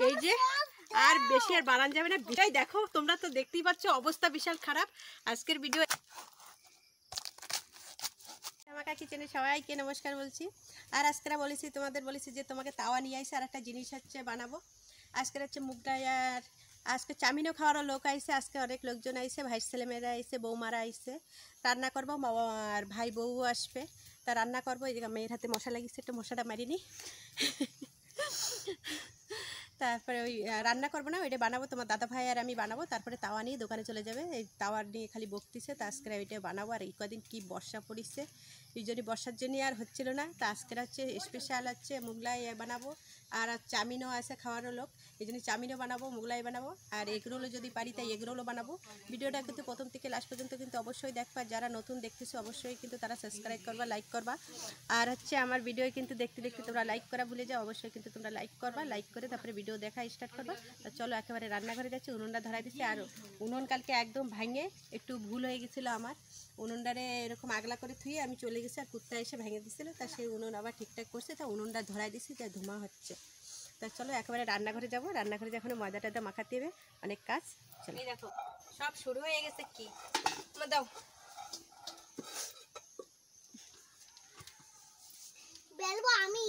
এই যে আর বেশি আর বাড়ান যাবে না, বিটাই দেখো তোমরা তো দেখতেই পাচ্ছ অবস্থা বিশাল খারাপ আজকের ভিডিও। আমাকে কিচেনে সবাইকে নমস্কার বলছি। আর আজকেরা বলেছি তোমাদের বলেছি যে তোমাকে তাওয়া নিয়ে আসে আর একটা জিনিস হচ্ছে বানাবো। আজকের হচ্ছে মুগ ডাল, আর আজকে চাউমিনও খাওয়ারও লোক আইসে, আজকে অনেক লোকজন আইসে, ভাই ছেলেমেয়েরা আইসে, বৌমারা আইসে, রান্না করবো, আর ভাই বউ আসবে, তা রান্না করবো। এই যে মেয়ের হাতে মশা লাগিয়েছে, একটু মশাটা মারিনি। তারপরে ওই রান্না করবো না, ওইটা বানাবো, তোমার দাদা ভাই আর আমি বানাবো। তারপরে তাওয়া নিয়ে দোকানে চলে যাবে, এই তাওয়া নিয়ে খালি বকতিছে। তা আজকে ওইটা বানাবো। আর এই কদিন কী বর্ষা পড়িছে, এই জন্য বর্ষার জন্য আর হচ্ছিল না। তা আজকের হচ্ছে স্পেশাল হচ্ছে মুগলাই বানাবো, আর চাউমিনও আছে খাওয়ারও লোক, এই জন্য চাউমিনও বানাবো, মুগলাই বানাবো, আর এগরোলও যদি পারি তাই এগরোলও বানাবো। ভিডিওটা কিন্তু প্রথম থেকে লাস্ট পর্যন্ত কিন্তু অবশ্যই দেখবা, যারা নতুন দেখতেছো অবশ্যই কিন্তু তারা সাবস্ক্রাইব করবা, লাইক করবা। আর হচ্ছে আমার ভিডিও কিন্তু দেখতে দেখতে তোমরা লাইক করা ভুলে যাও, অবশ্যই কিন্তু তোমরা লাইক করবা, লাইক করে তারপরে ভিডিও দেখা স্টার্ট করবা। তা চলো একেবারে রান্নাঘরে যাচ্ছি, উনুনটা ধরাই দিচ্ছি। আর উনুন কালকে একদম ভাঙে একটু ভুল হয়ে গেছিলো আমার, উনুনটারে এরকম আগলা করে থুয়ে আমি চলে গেছি, আর কুত্তা এসে ভেঙে দিচ্ছিল। তা সেই উনুন আবার ঠিকঠাক করছে, তা উনুনটা ধরাই দিচ্ছি, যা ধোঁয়া হচ্ছে। তা চলো একেবারে রান্নাঘরে যাবো, রান্নাঘরে যখন ময়দা টয়দা মাখাতে হবে, অনেক কাজ। চলো দেখো সব শুরু হয়ে গেছে, কি দাও আমি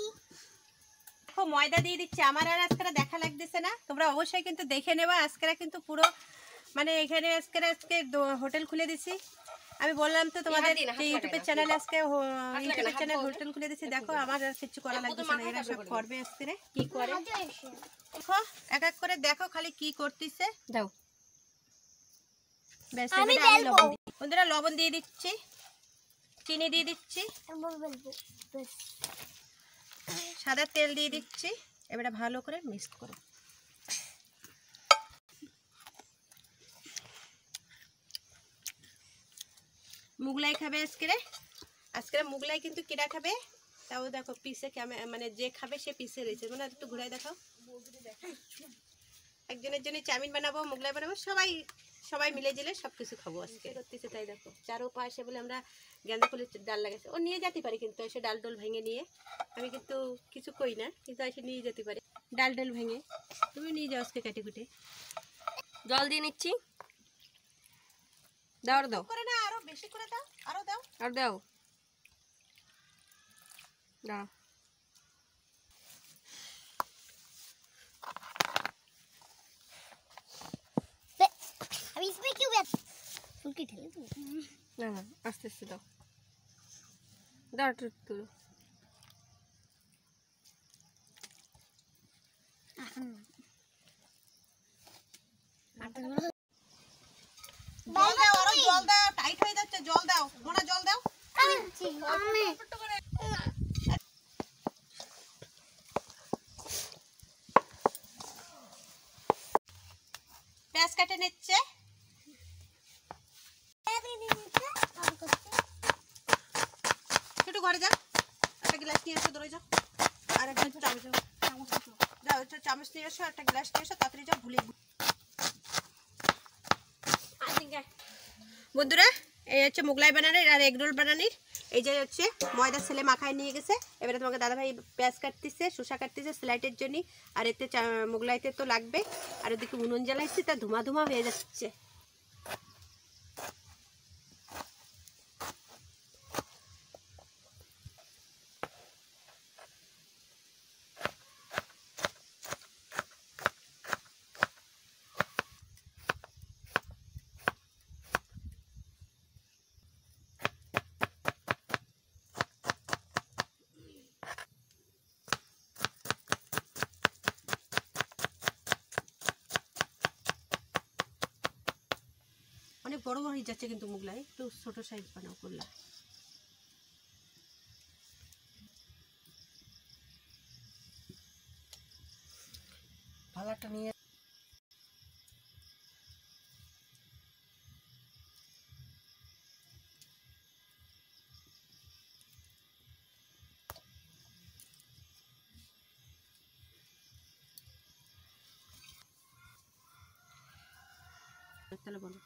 ময়দা দিয়ে দিচ্ছি। আমার আর আজকে দেখা লাগতেছে না, তোমরা অবশ্যই কিন্তু দেখে নেবা। আজকে কিন্তু পুরো মানে এখানে আজকে হোটেল খুলে দিছি। আমি বললাম তো তোমাদের যে ইউটিউবের চ্যানেলে আজকে ইউটিউবের চ্যানেল হোটেল খুলে দিছি। দেখো আমার আর কিছু করা লাগতেছে না, এরা সব করবে আজকে। কি করে দেখো এক এক করে দেখো খালি কি করতেছে। দাও বেশ, বন্ধুরা লবণ দিয়ে দিচ্ছি, চিনি দিয়ে দিচ্ছি, সাদা তেল দিয়ে দিচ্ছি। এবারে ভালো করে মিক্স করো। মুগলাই খাবে আজকে মুগলাই কিন্তু কিরা খাবে, তাও দেখো পিসে মানে যে খাবে সে পিসে রয়েছে। মানে একটু ঘুরাই দেখাও। একজনের জন্য চাউমিন বানাবো, মুগলাই বানাবো, সবাই মিলে জিলে সব কিছু খাবো আজকে করতেছে। তাই দেখো চারো পাশে বলে আমরা গাঁদা ফুলের ডাল লাগাইছি, ও নিয়ে যেতে পারি কিন্তু এসে ডাল ডোল ভেঙে নিয়ে, আমি কিন্তু কিছু কই না, কিন্তু এসে নিয়ে যেতে পারি ডাল ডোল ভেঙে। তুমি নিয়ে যাও আজকে কেটে কুটে। জল দিয়ে নিচ্ছি, দাও আর দাও করে না, আরো বেশি করে দাও, আরো দাও, আর দাও, দাও। अब इसमें क्यों बैठ फुलकी ठेले तू না না আস্তে আস্তে দাও, দাও একটু তুলো। জল দাও, আরো জল দাও, টাইট হয়ে যাচ্ছে, জল দাও, মোনা জল দাও। পেঁয়াজ কেটে নিচ্ছে, একটু ঘরে যাও, একটা গ্লাস নিয়ে এসো, ধরে যাও, আর একটা চামচ যাও, একটা চামচ নিয়ে এসো, একটা গ্লাস নিয়ে এসো, তাড়াতাড়ি যাও, ভুলে। বন্ধুরা এই হচ্ছে মুগলাই বানানোর আর এগরোল বানানোর, এই যে হচ্ছে ময়দা ছেলে মাখায় নিয়ে গেছে। এবারে তোমাকে দাদাভাই পেঁয়াজ কাটতেছে, শসা কাটতেছে স্লাইটের জন্য, আর এতে মুগলাইতে তো লাগবে। আর ওদিকে উনুন জ্বালাইছি, তা ধুমা ধুমা হয়ে যাচ্ছে। অনেক বড় বড় হয়ে যাচ্ছে কিন্তু মুগলাই, একটু ছোট সাইজ বানাও করলা। ভালাটা নিয়ে তাহলে বলো।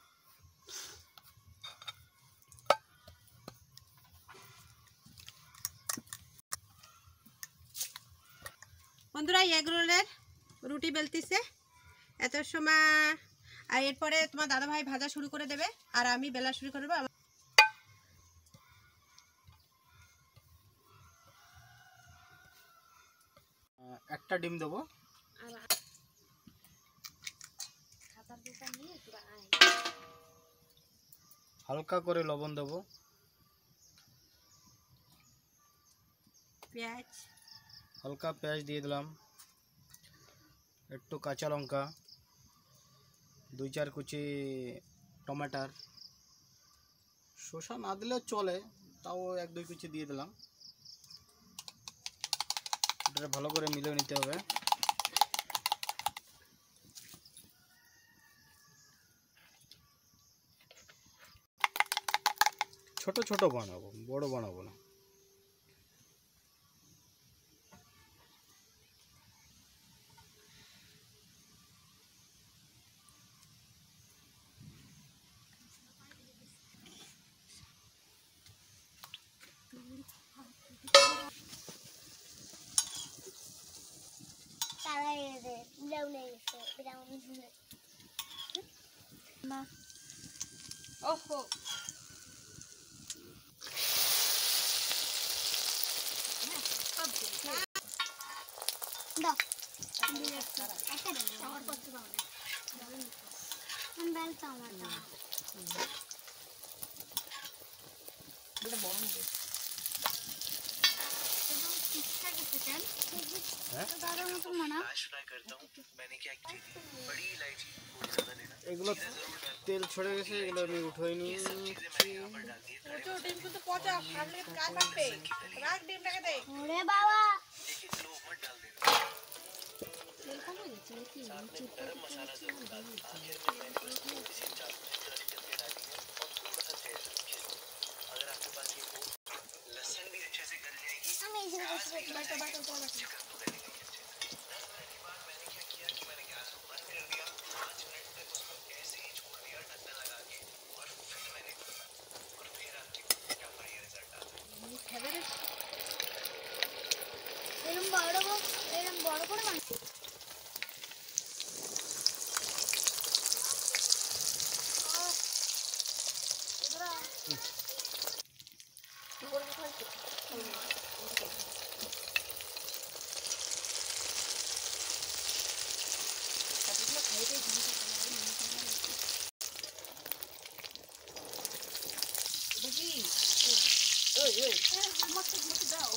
বন্ধুরা এগ রোলের রুটি বেলতিছে এত সময়, আর এরপরে তোমার দাদাভাই ভাজা শুরু করে দেবে আর আমি বেলা শুরু করবো। একটা ডিম দেবো, হালকা করে লবণ দেবো, পেঁয়াজ, হালকা পেঁয়াজ দিয়ে দিলাম, একটু কাঁচা লঙ্কা, 2-4 কুচি টমেটার, শসা না দিলেও চলে, তাও 1-2 কুচি দিয়ে দিলাম। এটা ভালো করে মিলিয়ে নিতে হবে। ছোট ছোট বানাবো, বড় বানাবো না। ওহো এগুলো তেল ছড়ে গেছে, এগুলো আমি উঠাই নি। ওরে বাবা আমি এই যে এরকম বড় করে মাংস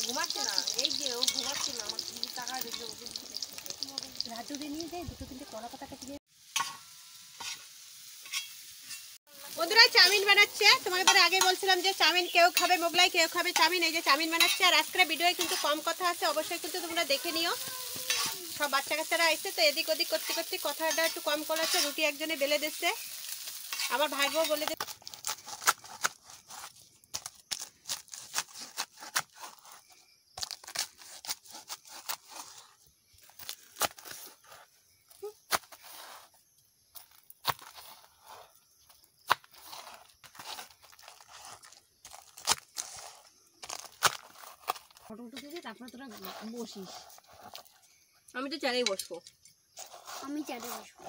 ঘুমাচ্ছে না, এই যে ও ঘুমাচ্ছে না, আমার টাকা রেখে রাজু দিয়ে নিয়ে যাই 2-3টে কলা পাতা কেটে দিয়ে। বন্ধুরা চাউমিন বানাচ্ছে, তোমাকে পরে আগে বলছিলাম যে চাউমিন কেউ খাবে মোগলাই, কেউ খাবে চাউমিন। এই যে চাউমিন বানাচ্ছে, আর আজকের ভিডিওয়ে কিন্তু কম কথা আছে, অবশ্যই কিন্তু তোমরা দেখে নিও। সব বাচ্চা কাচ্চারা আসছে তো এদিক ওদিক করতে করতে কথাটা একটু কম করাচ্ছে। রুটি একজনে বেলে দিচ্ছে, আমার ভাই বউ বলে দিচ্ছে। ফটো উঠে দিয়ে তারপরে তোরা বসিস। আমি তো চালেই বসবো। আমি চাটে বসবো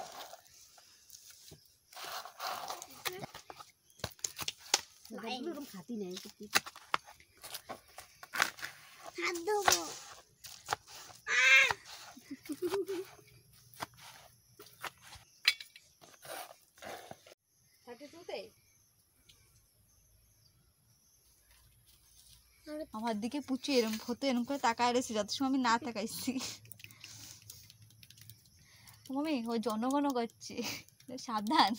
এরকম খাতি নেই হাত দেবো আমার দিকে পুচু এরম হতো, এরম করে তাকায় রয়েছে যত সময় আমি না তাকাইছি। মামি ও জনগণ করছে, সাবধান।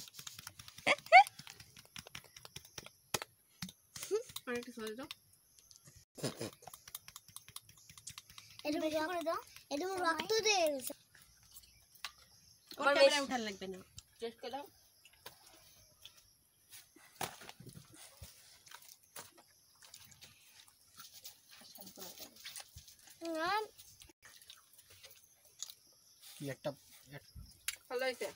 রক্ত দিয়ে গেছে উঠান লাগবে না। টেস্ট করে দাও। কি একটা ভালো হয়েছে।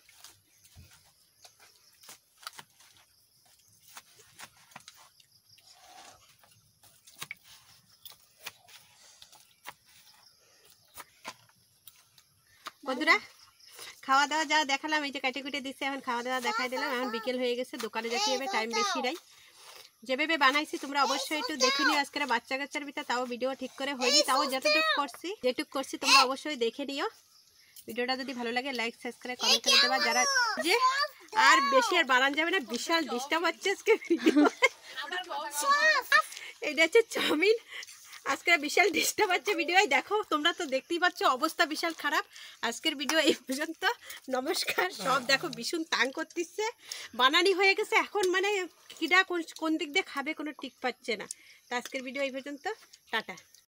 বন্ধুরা খাওয়া দাওয়া যা দেখালাম, এই যে কাটে কুটে দিচ্ছে, এখন খাওয়া দাওয়া দেখাই দিলাম। এখন বিকেল হয়ে গেছে, দোকানে যেতে হবে, টাইম বেশি নাই। যেভাবে বানাইছি তোমরা অবশ্যই একটু দেখে নিও। আজকে বাচ্চা কাচ্চার ভিতরে তাও ভিডিও ঠিক করে হয়নি, তাও যেটুকু করছি তোমরা অবশ্যই দেখে নিও। ভিডিওটা যদি ভালো লাগে লাইক সাবস্ক্রাইব কমেন্ট করে দেবা। যারা যে আর বেশি আর বানান যাবে না, বিশাল ডিস্টার্ব হচ্ছে আজকে ভিডিও। এটা হচ্ছে চাউমিন, আজকে বিশাল ডিস্টার্ব হচ্ছে ভিডিও। দেখো তোমরা তো দেখতেই পাচ্ছ, অবস্থা বিশাল খারাপ। আজকের ভিডিও এই পর্যন্ত, নমস্কার। সব দেখো ভীষণ তাং করতেছে, বানানি হয়ে গেছে, এখন মানে কিডা কোন দিক দিয়ে খাবে কোনো ঠিক পাচ্ছে না। তো আজকের ভিডিও এই পর্যন্ত, টাটা।